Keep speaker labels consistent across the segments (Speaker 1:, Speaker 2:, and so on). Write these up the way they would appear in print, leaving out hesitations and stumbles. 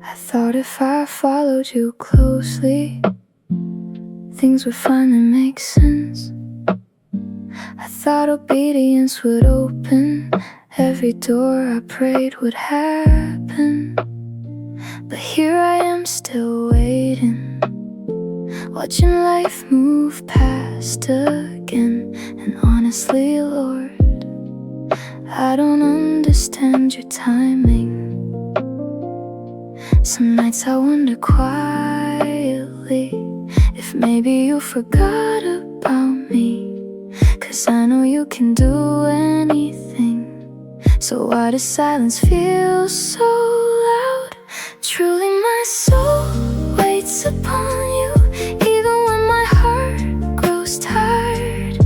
Speaker 1: I thought if I followed you closely, things would finally make sense. I thought obedience would open every door I prayed would happen. But here I am still waiting, watching life move past again. And honestly, Lord, I don't understand your timing. Some nights I wonder quietly if maybe you forgot about me. 'Cause I know you can do anything, so why does silence feel so loud? Truly my soul waits upon you, even when my heart grows tired.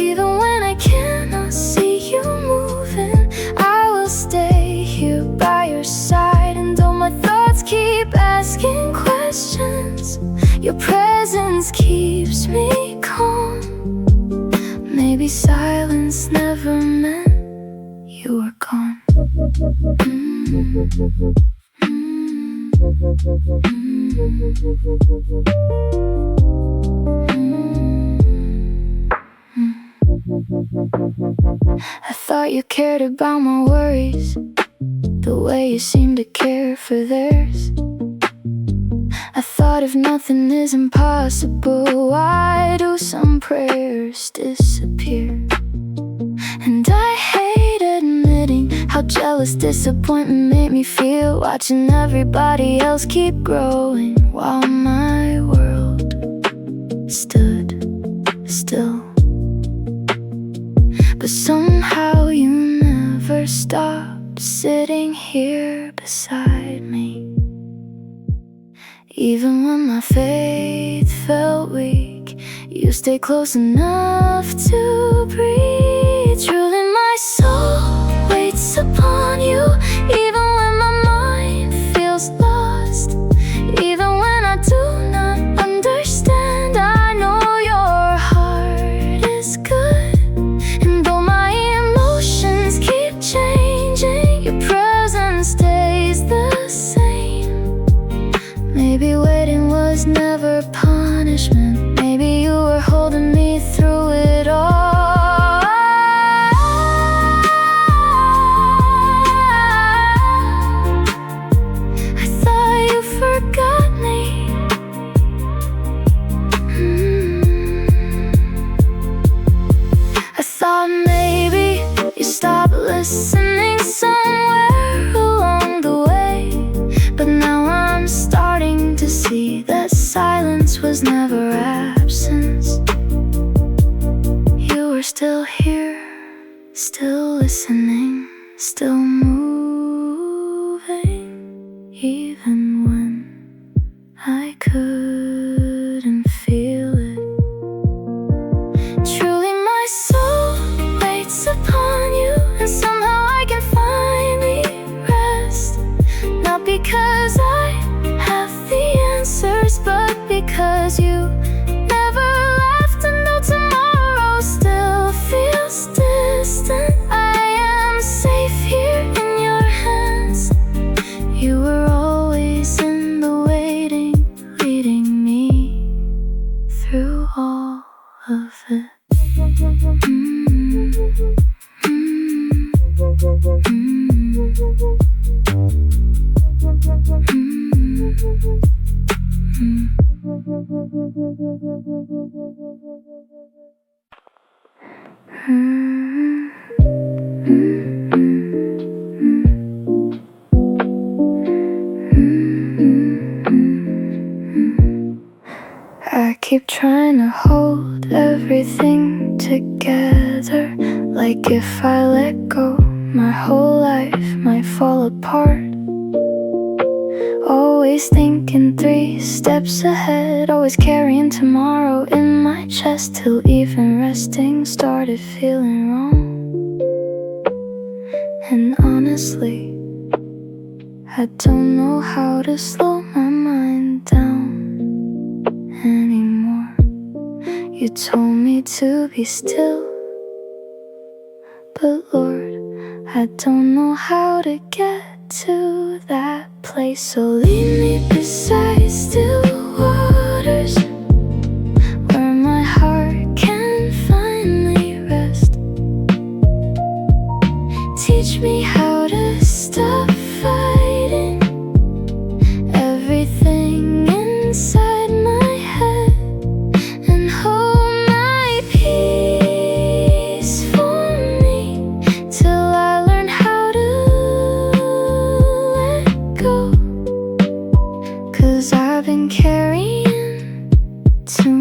Speaker 1: Even when I cannot see you moving, I will stay here by your side. And though my thoughts keep asking questions, your presence keeps me calm. Maybe silence never meant you were gone. I thought you cared about my worries the way you seem to care for theirs. I thought if nothing is impossible, why do some prayers disappear? And I hate admitting how jealous disappointment made me feel, watching everybody else keep growing while my world stood still. But somehow you never stopped sitting here beside me. Even when my faith felt weak, you stayed close enough to breathe. Truly my soul waits upon you, even when my mind feels lost. Even when I do not understand, I know your heart is good. And though my emotions keep changing, your presence stays the same. Maybe waiting was never punishment. Maybe you were holding me through it all. I thought you forgot me. I thought maybe you stopped listening somewhere along the way. But now I'm starting to see that silence was never absence. You were still here, still listening, still moving, even when I couldn't feel it. Truly my soul waits upon you, and somehow I can finally rest. Not because I have the answers, but because you never left. And though tomorrow still feels distant, I am safe here in your hands. You were always in the waiting, leading me through all of it. I keep trying to hold everything together, like if I let go, my whole life might fall apart. Always thinking 3 steps ahead, always carrying tomorrow in my chest, till even resting started feeling wrong. And honestly, I don't know how to slow my mind down anymore. You told me to be still, but Lord, I don't know how to get to that place. place. So lead me beside still waters, where my heart can finally rest. Teach me how to stop fighting everything inside my head, and hold my peace for me till I learn how to let go. 'Cause I've been carrying too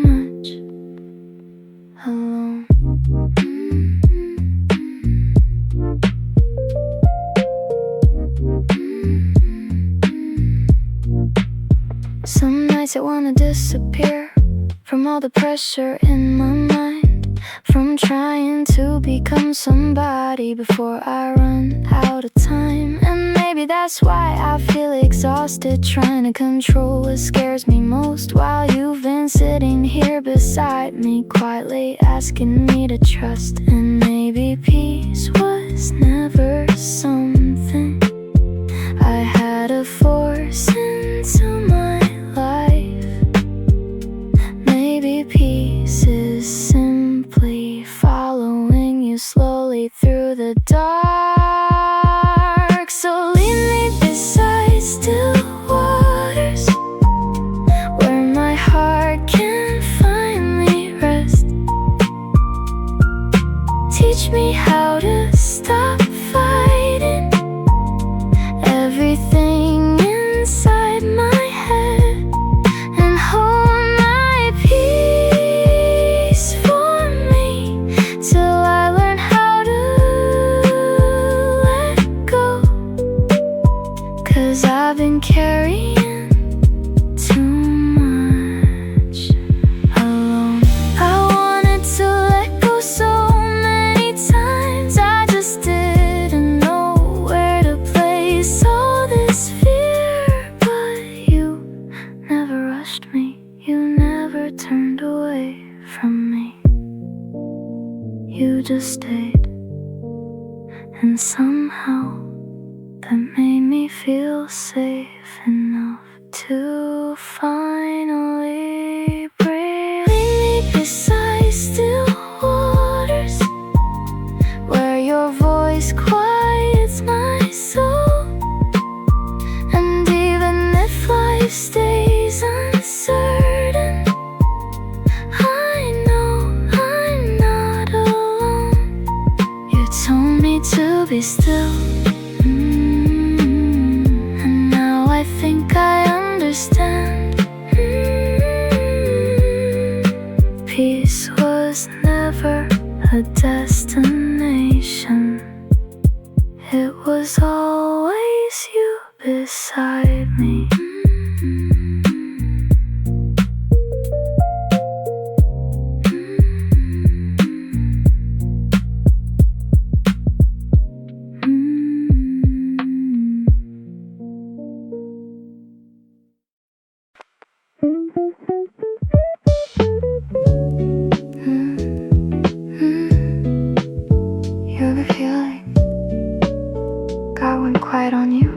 Speaker 1: much alone. Some nights I wanna disappear from all the pressure in my mind, from trying to become somebody before I run out of time. And maybe that's why I feel exhausted, trying to control what scares me most, while you've been sitting here beside me, quietly asking me to trust. And maybe peace was never something I had to force into my life. Maybe peace is simply following you slowly through the dark. So lead me beside still waters, where my heart can finally rest. Teach me how to stop fighting everything inside my head, and hold my peace for me till I learn how to let go. 'Cause I've been carrying too much alone. I wanted to let go so many times, I just didn't know where to place all this fear. But you never rushed me, you never turned away from me. You just stayed, and somehow that made me feel safe enough to finally breathe. Lead me beside still waters, where your voice quiets my soul. And even if life stays uncertain, I know I'm not alone. You told me to be still, and now I think I understand. Peace was never a destination, it was always you beside me. You ever feel like God went quiet on you?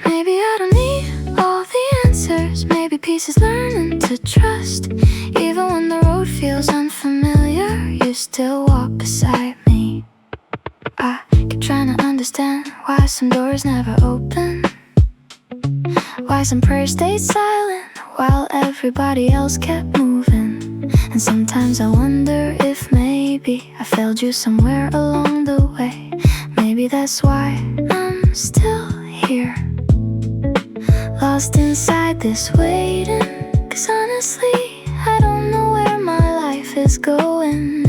Speaker 1: Maybe I don't need all the answers, maybe peace is learning to trust. Even when the road feels unfamiliar, you still walk beside me. I keep trying to understand why some doors never open, why some prayers stayed silent while everybody else kept moving. And sometimes I wonder if maybe I failed you somewhere along the way. Maybe that's why I'm still here, lost inside this waiting. 'Cause honestly, I don't know where my life is going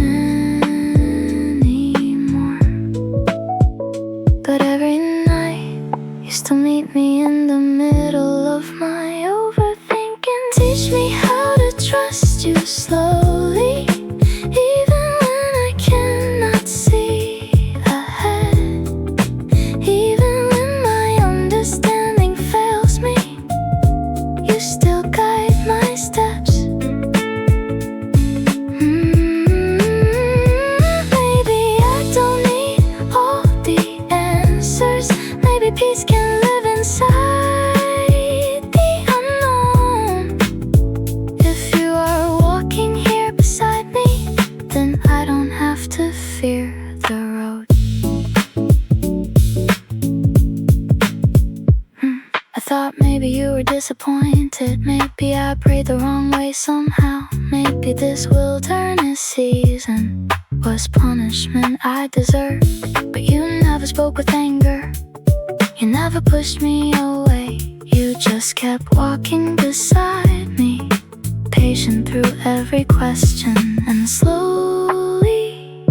Speaker 1: anymore. But every night you still meet me in the middle of my overthinking. Teach me how to trust you slowly, even when I cannot see ahead. Even when my understanding fails me, you still guide my steps. Maybe I don't need all the answers, maybe peace can live inside the unknown. If you are walking here beside me, then I don't have to fear the road. I thought maybe you were disappointed. Maybe I prayed the wrong way somehow. Maybe this wilderness season was punishment I deserved. But you never spoke with anger, you never pushed me away. You just kept walking beside me, patient through every question. And slowly,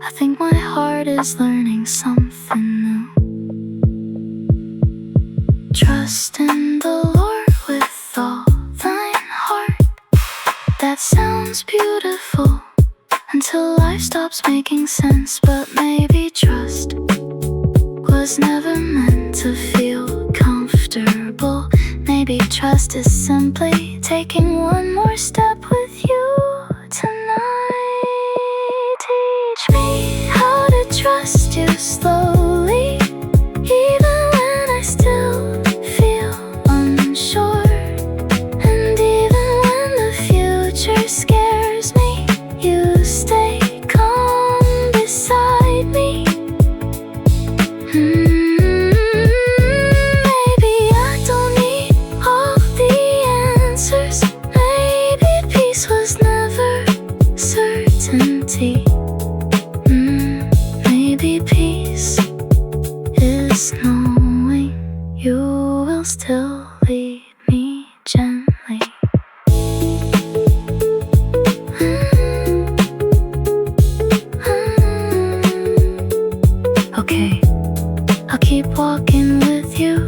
Speaker 1: I think my heart is learning something new. Trust in the Lord with all thine heart. That sounds beautiful until life stops making sense. But maybe trust was never meant to feel comfortable. Maybe trust is simply taking one more step with you tonight. Teach me how to trust you slowly, even when I still feel unsure. And even when the future scares me, you stay calm beside me. Maybe I don't need all the answers. Maybe peace was never certainty. Maybe peace is knowing you will still lead me gently. Okay, I'll keep walking with you.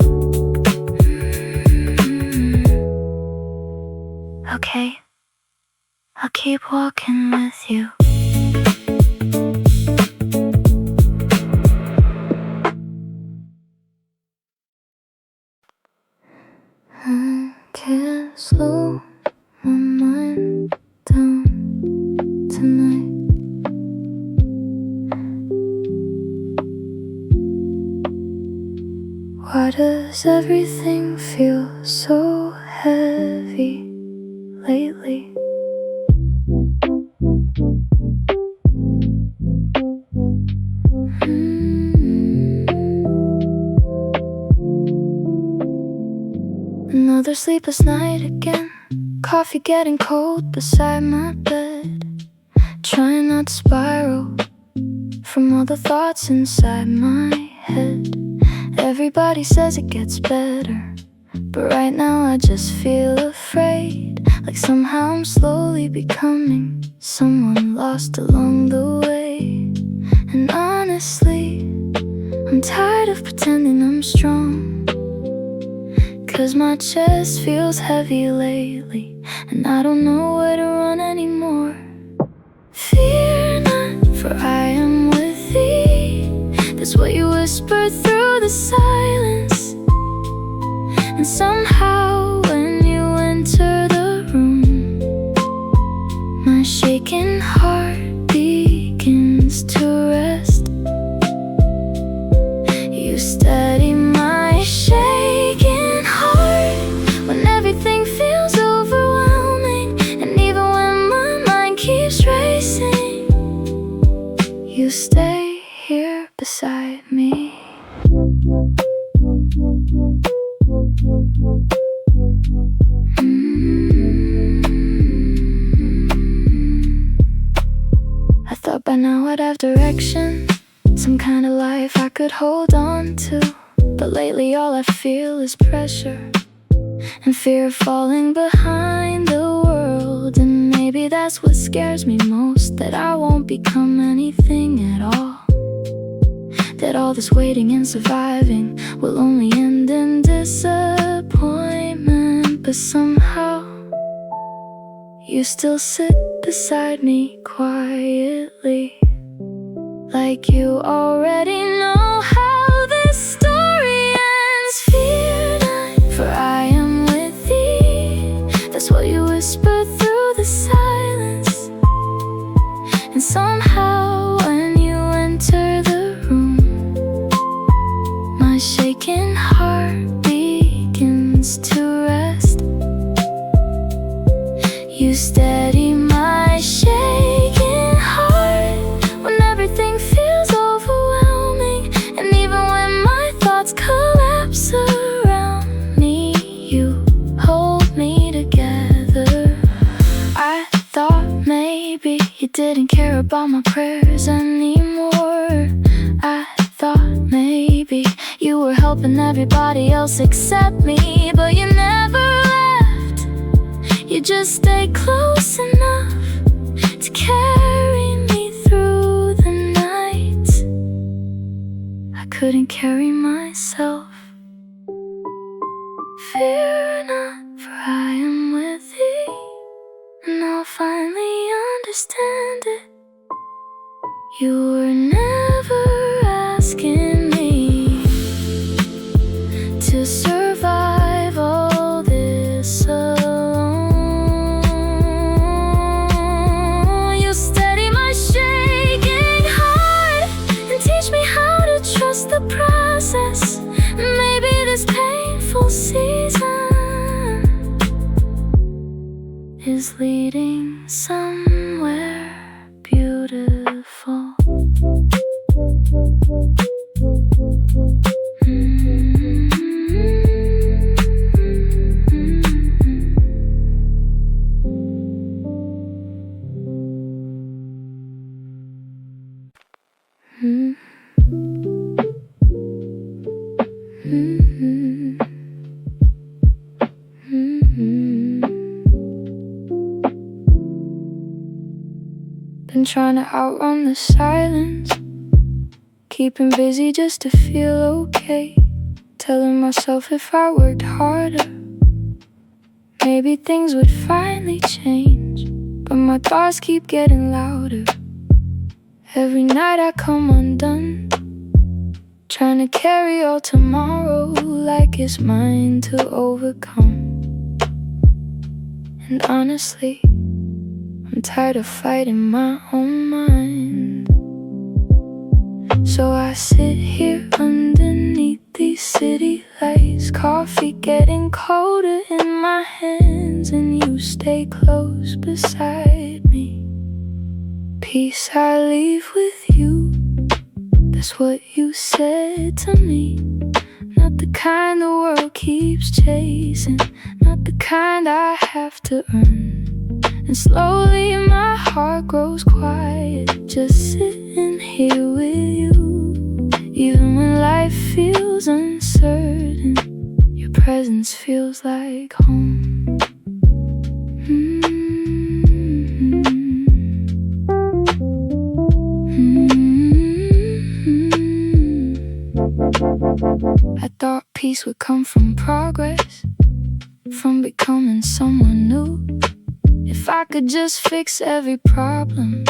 Speaker 1: Okay, I'll keep walking with you. I can't slow my mind down tonight. Why does everything feel so heavy lately? Another sleepless night again. Coffee getting cold beside my bed. Trying not to spiral from all the thoughts inside my head. Everybody says it gets better, but right now I just feel afraid. Like somehow I'm slowly becoming someone lost along the way. And honestly, I'm tired of pretending I'm strong, 'cause my chest feels heavy lately, and I don't know where to run anymore. Fear not, for I am with thee. That's what you whisper through the silence. And somehow when you enter the room, my shaking heart begins to rest. You steady my shaking heart when everything feels overwhelming. And even when my mind keeps racing, you stay here beside me. I thought by now I'd have direction, some kind of life I could hold on to. But lately all I feel is pressure and fear of falling behind the world. And maybe that's what scares me most, that I won't become anything at all. That all this waiting and surviving will only end in disappointment. But somehow you still sit beside me quietly, like you already know how this story ends. Fear not, for I am with thee. That's what you whisper through the silence. And somehow when you enter the room, my shaking heart beats moments to rest. You steady my shaking heart when everything feels overwhelming. And even when my thoughts collapse around me, you hold me together. I thought maybe you didn't care about my prayers anymore. I thought maybe you were helping everybody else except me. But you never left, you just stayed close enough to carry me through the night. I couldn't carry myself. Fear not, for I am with thee, and I'll finally understand it. You were never asking me to survive all this alone. You steady my shaking heart and teach me how to trust the process. Maybe this painful season is leading somewhere beautiful. Been trying to outrun the silence, keeping busy just to feel okay. Telling myself if I worked harder, maybe things would finally change. But my thoughts keep getting louder. Every night I come undone, trying to carry all tomorrow like it's mine to overcome. And honestly, I'm tired of fighting my own mind. So I sit here underneath these city lights, coffee getting colder in my hands, and you stay close beside me. Peace I leave with you, that's what you said to me. Not the kind the world keeps chasing, not the kind I have to earn. And slowly my heart grows quiet, just sitting here with you. Even when life feels uncertain, your presence feels like home. I thought peace would come from progress, from becoming someone new. If I could just fix every problem,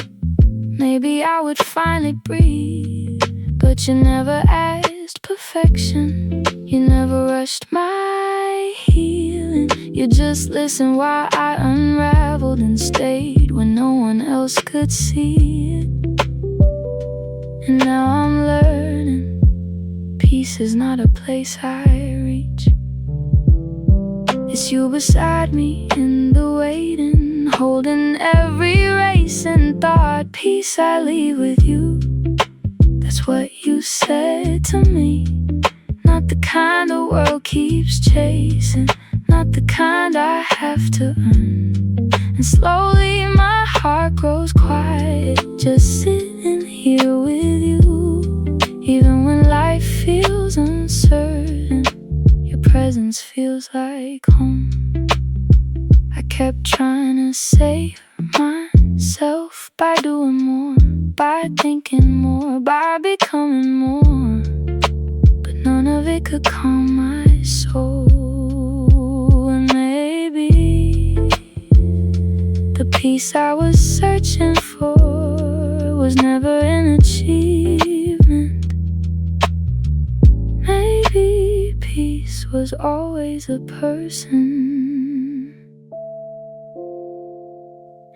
Speaker 1: maybe I would finally breathe. But you never asked perfection, you never rushed my healing. You just listened while I unraveled and stayed when no one else could see it. And now I'm learning, peace is not a place I reach. It's you beside me in the waiting, holding every race and thought. Peace I leave with you, that's what you said to me. Not the kind the world keeps chasing, not the kind I have to earn. And slowly my heart grows quiet, just sitting here with you. Even when life feels uncertain, your presence feels like home. I kept trying to save myself by doing more, by thinking more, by becoming more. But none of it could calm my soul. And maybe the peace I was searching for was never an achievement. Maybe peace was always a person,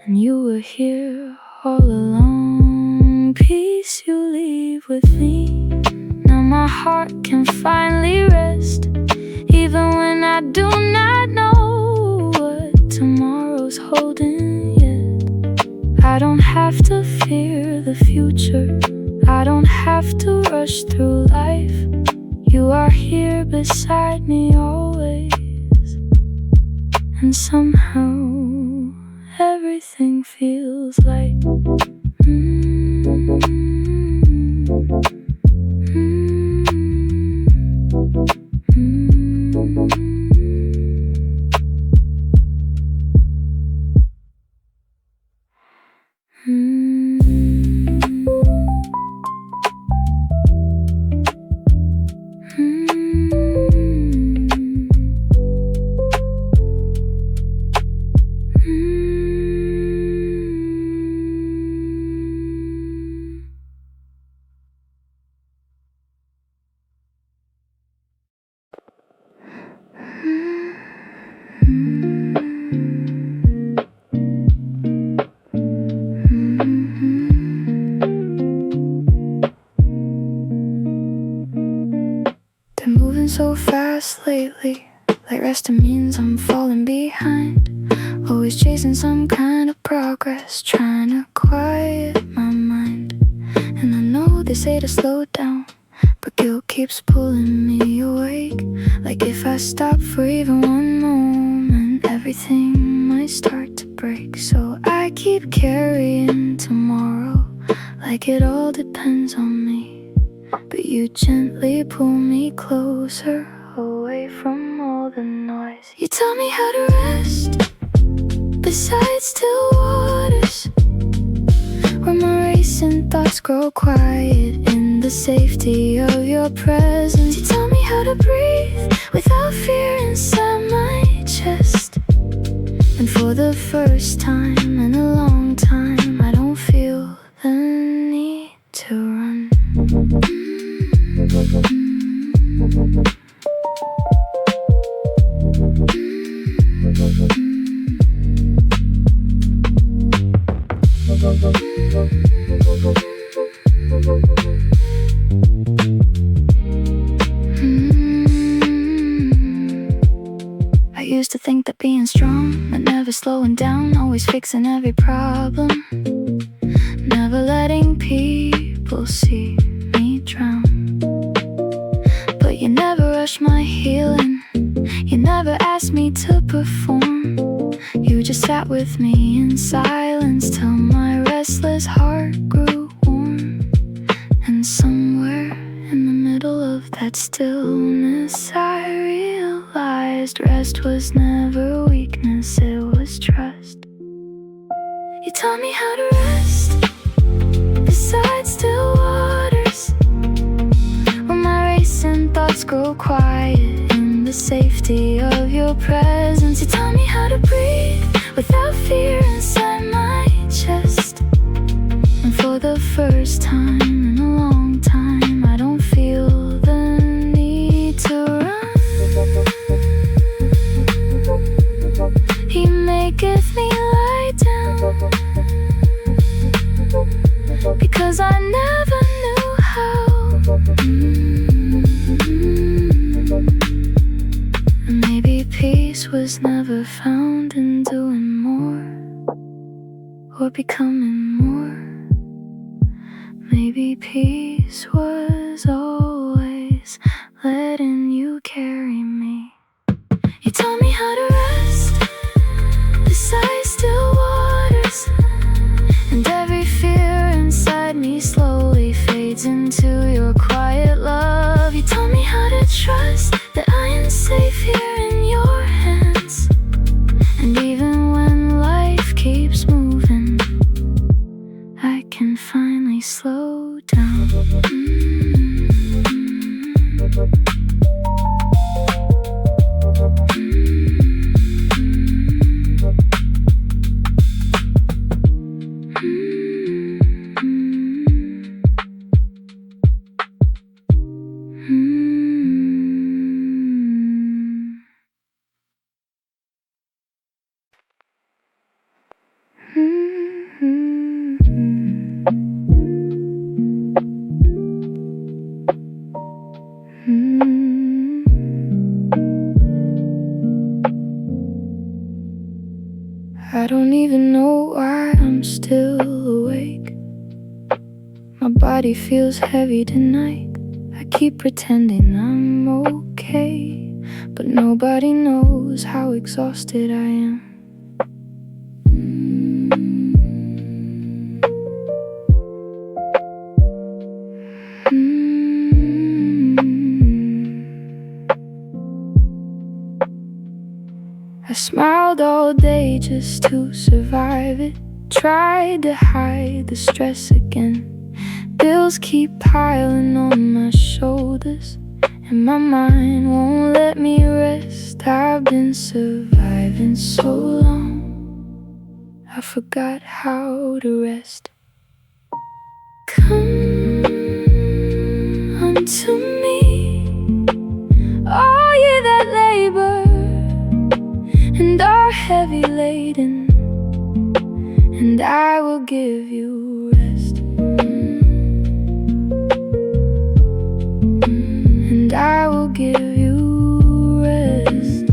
Speaker 1: and you were here all along. Peace you leave with me, now my heart can finally rest. Even when I I do not know what tomorrow's holding yet. I don't have to fear the future, I don't have to rush through life. You are here beside me always, and somehow everything feels like Been moving so fast lately, like resting means I'm falling behind. Always chasing some kind of progress, trying to quiet my mind. And I know they say to slow down, but guilt keeps pulling me awake. Like if I stop for even one moment, everything might start to break. So I keep carrying tomorrow, like it all depends on me. But you gently pull me closer, away from all the noise. You tell me how to rest beside still waters, where my racing thoughts grow quiet in the safety of your presence. You tell me how to breathe without fear inside my chest. And for the first time in a long time, I don't feel the need to run. I used to think that being strong meant never slowing down, always fixing every problem, never letting people see me drown. But you never rushed my healing, you never asked me to perform. You just sat with me in silence till my restless heart grew warm. And somewhere in the middle of that stillness, I realized rest was never weakness, it was trust. You taught me how to rest beside still waters, where my racing thoughts grow quiet in the safety of your presence. You taught me how to breathe without fear inside my chest. And for the first time in a long time, I don't feel the need to run. He maketh me lie down, because I never knew how. Maybe peace was never found in doing more or becoming more. Maybe peace was always letting you carry me. You taught me how to rest beside still waters, and every fear inside me slowly fades into your quiet love. You taught me how to trust that I am safe here in your hands. And even when life keeps moving, I can finally slow down. I don't even know why I'm still awake. My body feels heavy tonight. I keep pretending I'm okay, but nobody knows how exhausted I am. I smiled all day just to survive it. Tried to hide the stress again. Bills keep piling on my shoulders, and my mind won't let me rest. I've been surviving so long, I forgot how to rest. Come unto me, all ye that labor and are heavy laden, and I will give you rest. And I will give you rest.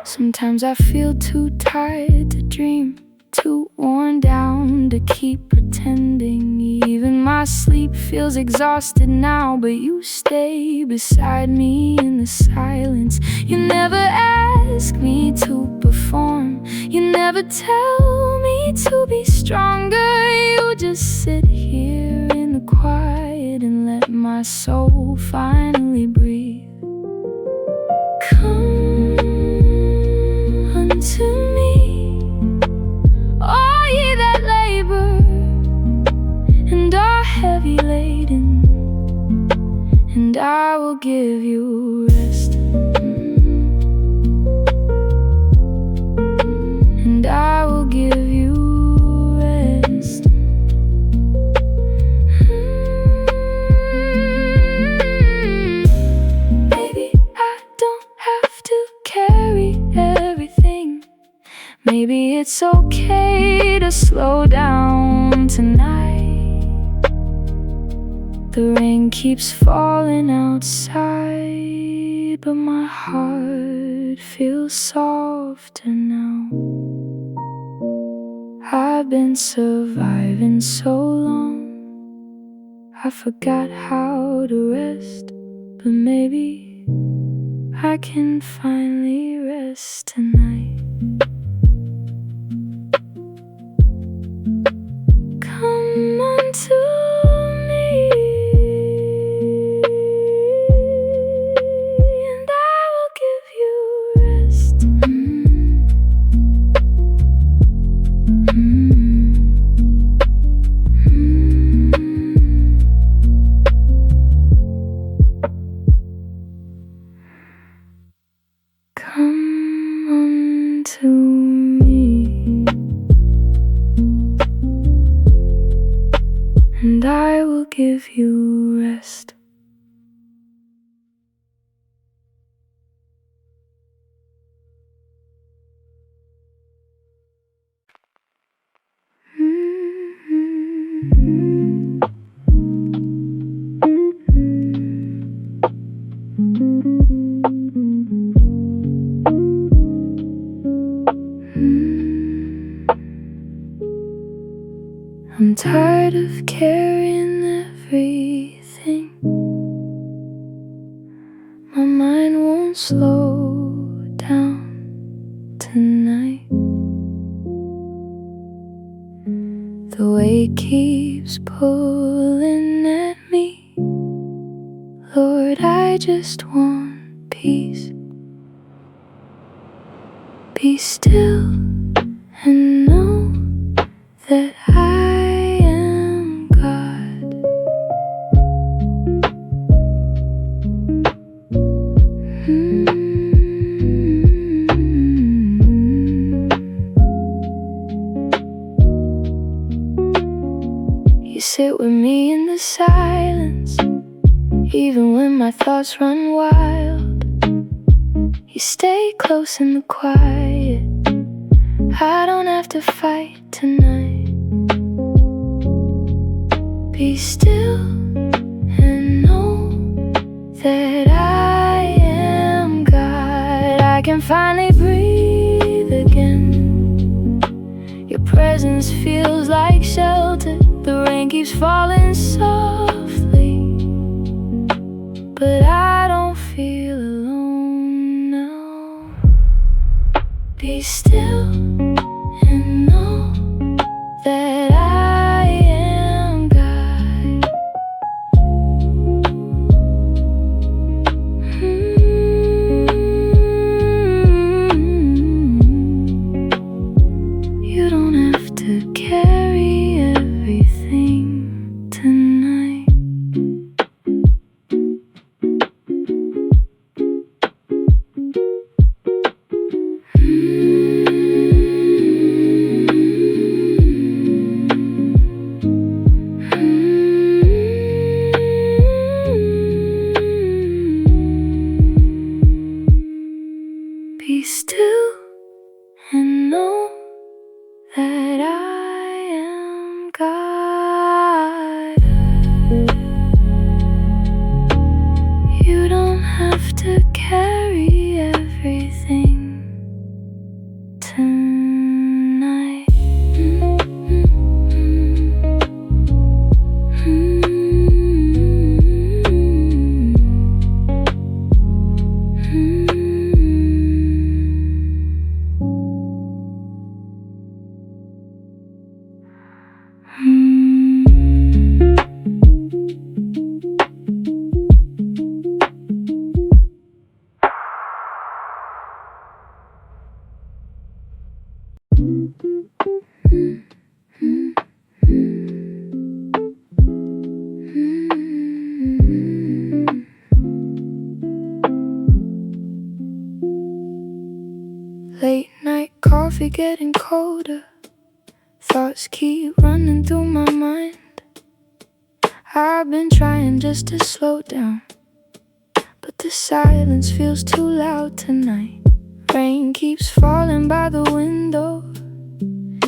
Speaker 1: Sometimes I feel too tired to dream, too worn down to keep pretending. Even my sleep feels exhausted now, but you stay beside me in the silence. You never ask me to perform, you never tell me to be stronger. You just sit here in the quiet and let my soul finally breathe. Come unto me, all ye that labor and are heavy laden, and I will give you rest. And I will give you rest. Maybe I don't have to carry everything. Maybe it's okay to slow down tonight. The rain keeps falling outside, but my heart feels softer now. I've been surviving so long, I forgot how to rest. But maybe I can finally rest tonight. Come unto me, and I will give you rest. Come unto me, and I will give you rest. I'm tired of carrying everything. My mind won't slow down tonight. The weight keeps pulling at me. Lord, I just want peace. Be still and know that I am God. You sit with me in the silence, even when my thoughts run wild. You stay close in the quiet. I don't have to fight tonight. Be still and know that I am God. can finally breathe again. Your presence feels like shelter. The rain keeps falling softly, but I don't feel alone now. Be still and know that I am God. You don't have to carry everything tonight. Be still and know that I am God. You don't have to carry everything tonight. Late night coffee getting colder. Thoughts keep running through my mind. I've been trying just to slow down, but the silence feels too loud tonight. Rain keeps falling by the window.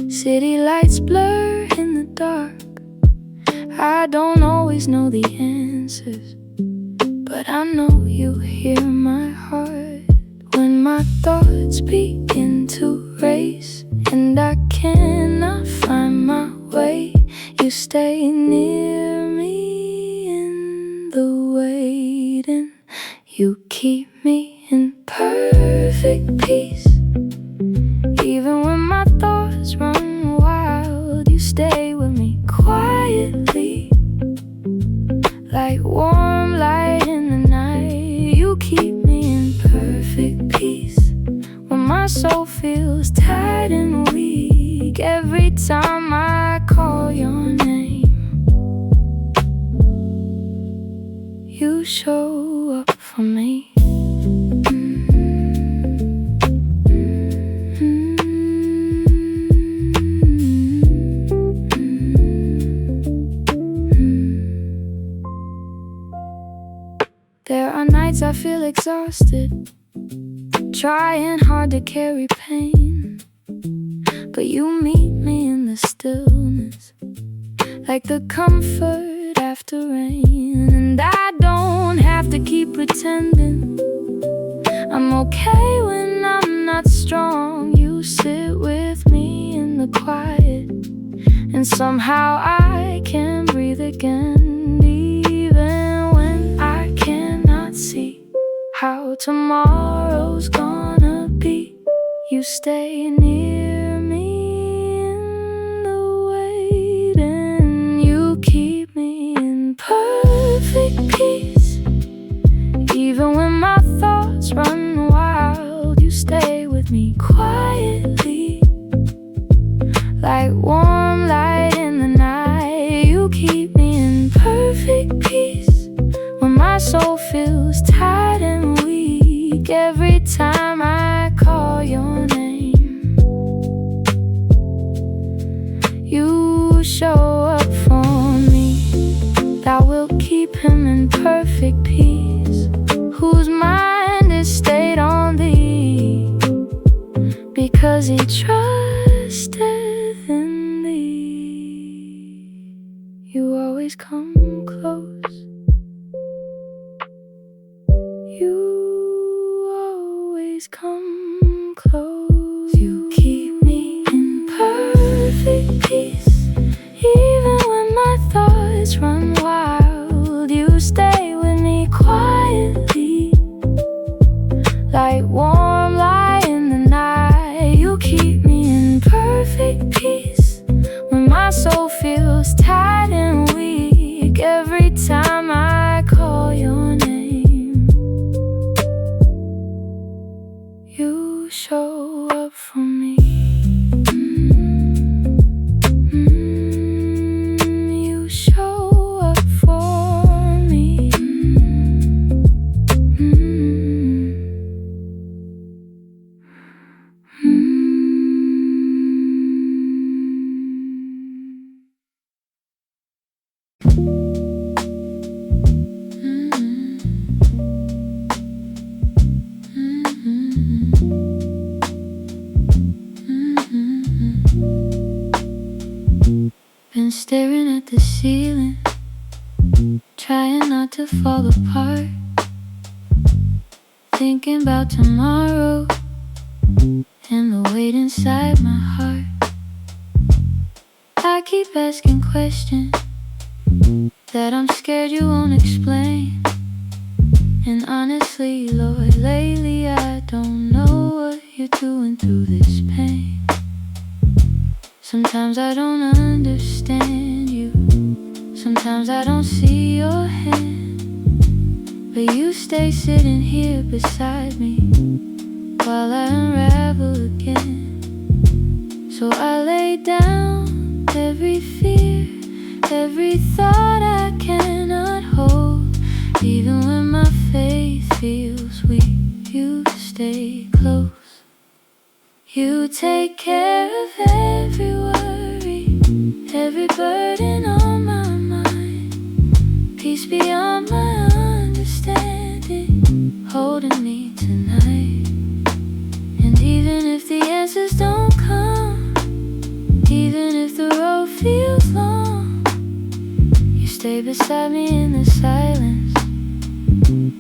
Speaker 1: City lights blur in the dark. I don't always know the answers, but I know you hear my heart. When my thoughts begin to race and I cannot find my way, you stay near me in the waiting. You keep me in perfect peace. Even when my thoughts run wild, you stay with me quietly, like warm light in the night. You keep me in perfect peace. When my soul feels tired and weak, every time I call your name, you show up for me. There are nights I feel exhausted, trying hard to carry pain, but you meet me in the stillness, like the comfort after rain. And I don't have to keep pretending I'm okay when I'm not strong. You sit with me in the quiet, and somehow I can breathe again, even when I cannot see how tomorrow's gonna be. You stay near me in the waiting. You keep me in perfect peace. Even when my thoughts run wild, you stay with me quietly, like warm light in the night. You keep me in perfect peace. When my soul feels tired and weak, every time I call your name, you show up for me. Thou wilt keep him in perfect peace, whose mind is stayed on thee, because he trusteth in thee. You always come close. You always come eyes run wild. You stay with me quietly, like warm light in the night. You keep me in perfect peace when my soul feels tired and weak. Every time I call your name, you show up for me. You show up for me. Been staring at the ceiling, trying not to fall apart, thinking about tomorrow and the weight inside my heart. I keep asking questions that I'm scared you won't explain. And honestly, Lord, lately I don't know what you're doing through this pain. Sometimes I don't understand you, sometimes I don't see your hand, but you stay sitting here beside me while I unravel again. So I lay down every fear, every thought I cannot hold. Even when my faith feels weak, you stay close. You take care of every worry, every burden on my mind. Peace beyond my understanding, holding me tonight. And even if the answers don't come, even if the road feels long, you stay beside me in the silence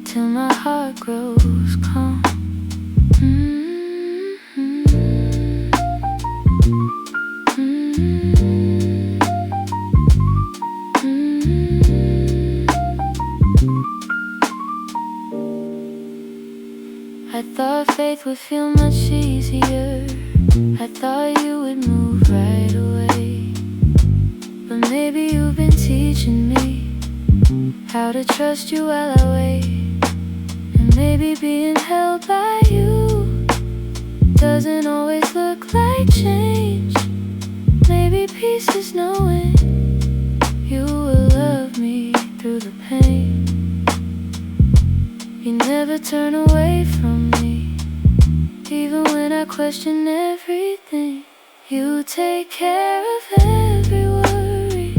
Speaker 1: till my heart grows calm. I thought faith would feel much easier, I thought you would move right away. But maybe you've been teaching me how to trust you while I wait. And maybe being held by you doesn't always look like change. Maybe peace is knowing you will love me through the pain. You never turn away from me, even when I question everything. You take care of every worry,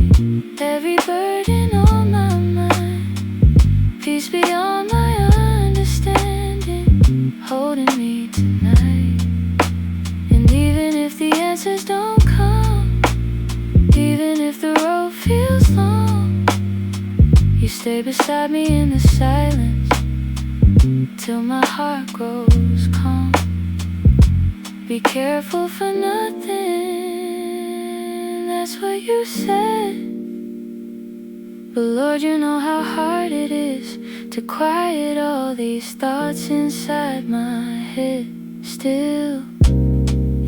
Speaker 1: every burden on my mind. Peace beyond my understanding, holding me tonight. And even if the answers don't come, even if the road feels long, you stay beside me in the silence till my heart grows calm. Be careful for nothing, that's what you said. But Lord, you know how hard it is to quiet all these thoughts inside my head. Still,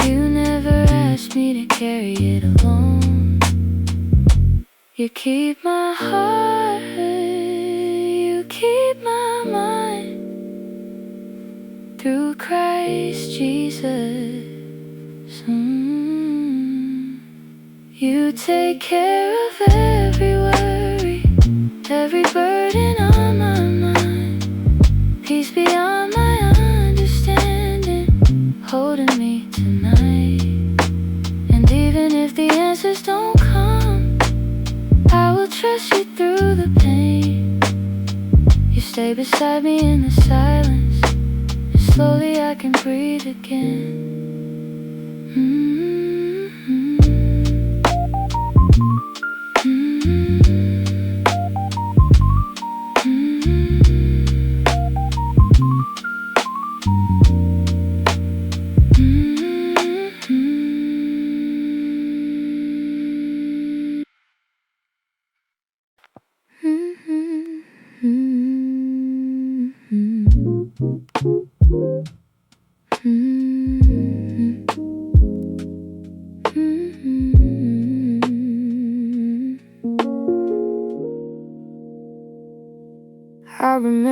Speaker 1: you never asked me to carry it alone. You keep my heart, you keep my mind. Through Christ Jesus, you take care of every worry, every burden on my mind. Peace beyond my understanding, holding me tonight. And even if the answers don't come, I will trust you through the pain. You stay beside me in the silence, and slowly I can breathe again.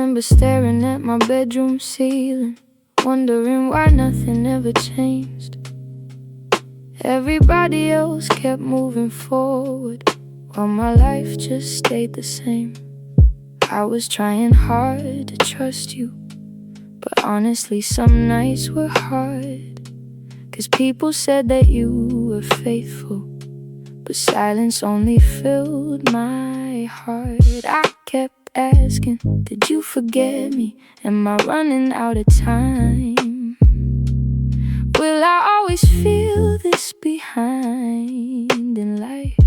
Speaker 1: remember staring at my bedroom ceiling, wondering why nothing ever changed. Everybody else kept moving forward, while my life just stayed the same. I was trying hard to trust you, but honestly some nights were hard. 'Cause people said that you were faithful, but silence only filled my heart. I kept asking, did you forget me? Am I running out of time? Will I always feel this behind in life?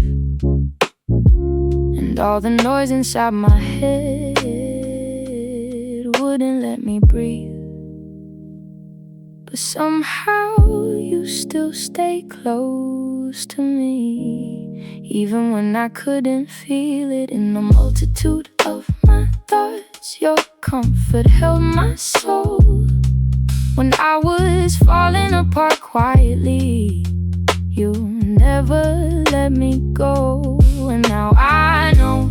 Speaker 1: And all the noise inside my head wouldn't let me breathe. But somehow you still stay close to me, even when I couldn't feel it. In the multitude of my thoughts, your comfort held my soul. When I was falling apart quietly, you never let me go. And now I know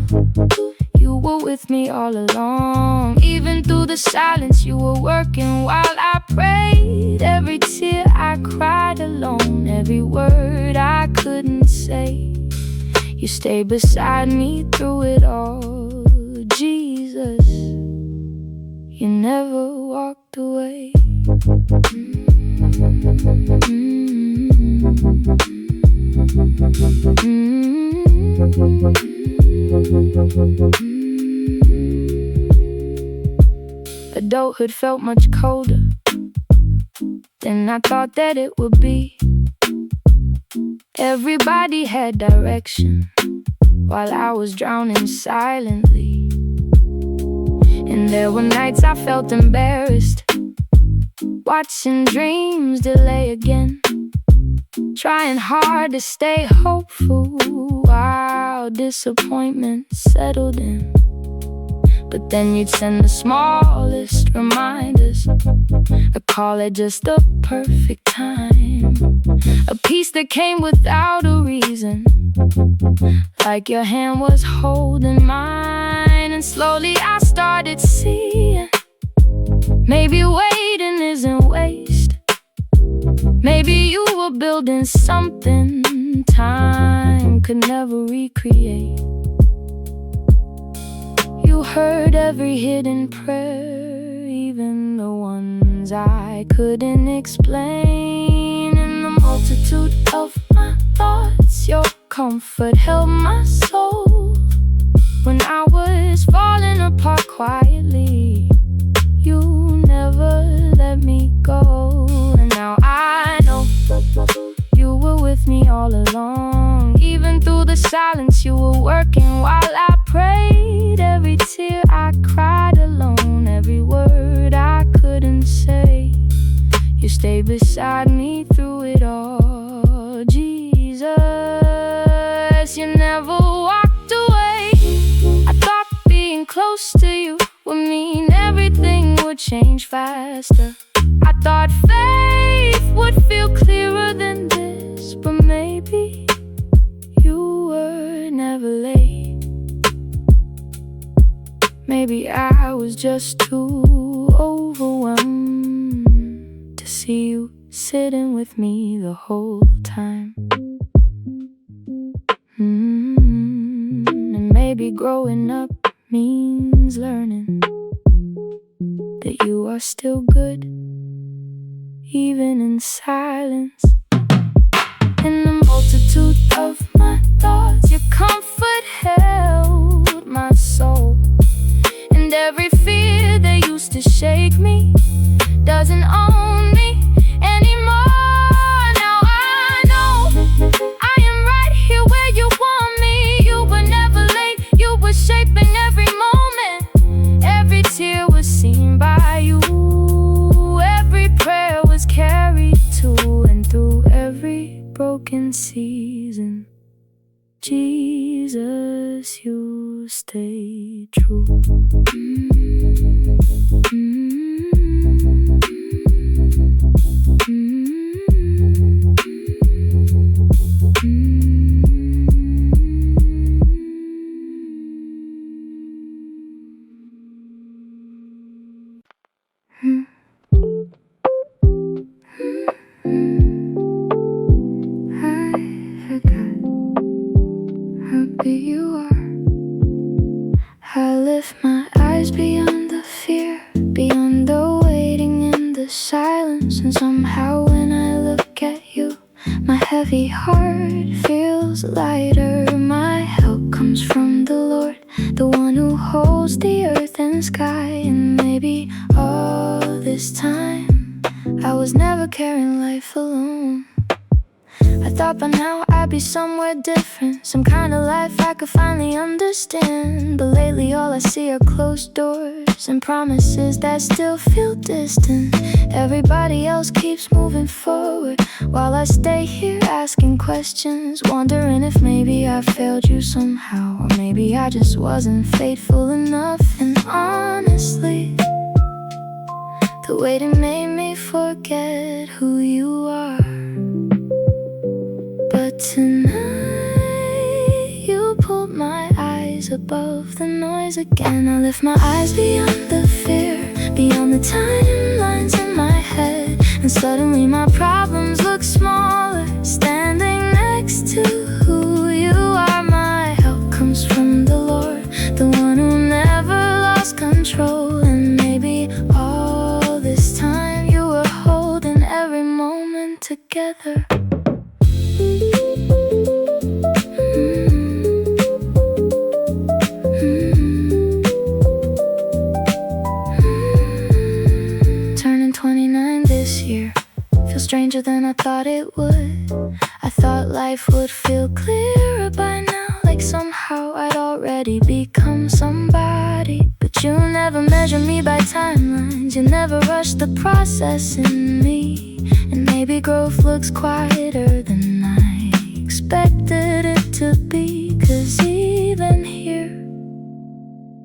Speaker 1: you were with me all along. Even through the silence, you were working while I prayed. Every tear I cried alone, every word I couldn't say, you stayed beside me through it all. Jesus, you never walked away. Adulthood felt much colder than I thought that it would be. Everybody had direction while I was drowning silently. And there were nights I felt embarrassed, watching dreams delay again, trying hard to stay hopeful while disappointment settled in. But then you'd send the smallest reminders, a call at just the perfect time, a peace that came without a reason, like your hand was holding mine. And slowly I started seeing, maybe waiting isn't waste. Maybe you were building something time could never recreate. You heard every hidden prayer, even the ones I couldn't explain. In the multitude of my thoughts, your comfort held my soul. When I was falling apart quietly, you never let me go. And now I know you were with me all along. Even through the silence, you were working while I prayed. Every tear I cried alone, every word I couldn't say, you stayed beside me through it all. Jesus, you never walked away. I thought being close to you would mean everything would change faster. I thought faith would feel clearer than this, but maybe you were never late. Maybe I was just too overwhelmed to see you sitting with me the whole time. And maybe growing up means learning that you are still good, even in silence. In the multitude of my thoughts, your comfort held my soul. And every fear that used to shake me doesn't own me anymore. Now I know I am right here where you want me. You were never late, you were shaping every moment. Every tear was seen by you, every prayer was carried to and through every broken season. Jesus, you stay true. heavy heart feels lighter. My help comes from the Lord, the one who holds the earth and sky. And maybe all this time I was never carrying life alone. I thought by now I'd be somewhere different, some kind of life I could finally understand. But lately all I see are closed doors and promises that still feel distant. Everybody else keeps moving forward while I stay here asking questions, wondering if maybe I failed you somehow, or maybe I just wasn't faithful enough. And honestly, the waiting made me forget who you are. But tonight you pulled my eyes above the noise again. I lift my eyes beyond the fear, beyond the timelines in my head, and suddenly my problems look smaller, standing next to who you are. My help comes from the Lord, the one who never lost control. And maybe all this time you were holding every moment together. Turning 29 this year feels stranger than I thought it would. I thought life would feel clearer by now, like somehow I'd already become somebody. But you never measure me by timelines, you never rush the process in me. And maybe growth looks quieter than I expected it to be, 'cause even here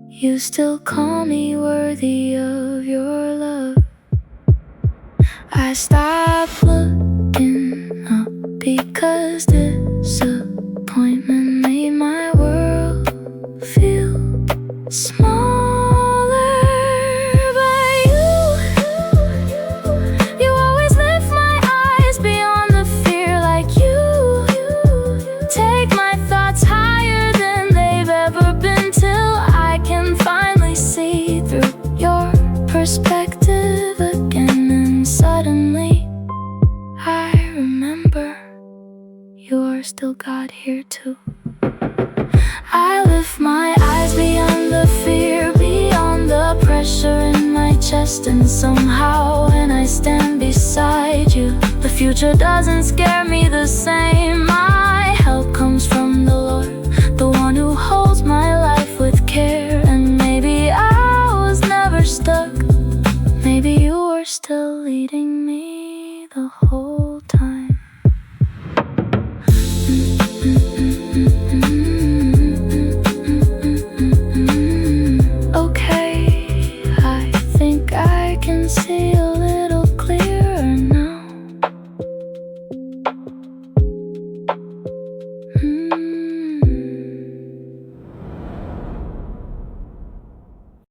Speaker 1: you still call me worthy of your love. I stopped looking up because disappointment made my world feel smaller. But you always lift my eyes beyond the fear, like you take my thoughts higher than they've ever been, till I can finally see through your perspective again. And suddenly I remember you are still God here too. I lift my eyes beyond the fear, beyond the pressure in my chest. And somehow when I stand beside you, the future doesn't scare me the same. My help comes from the Lord, the one who holds my life with care. And maybe I was never stuck, maybe you were still leading me the whole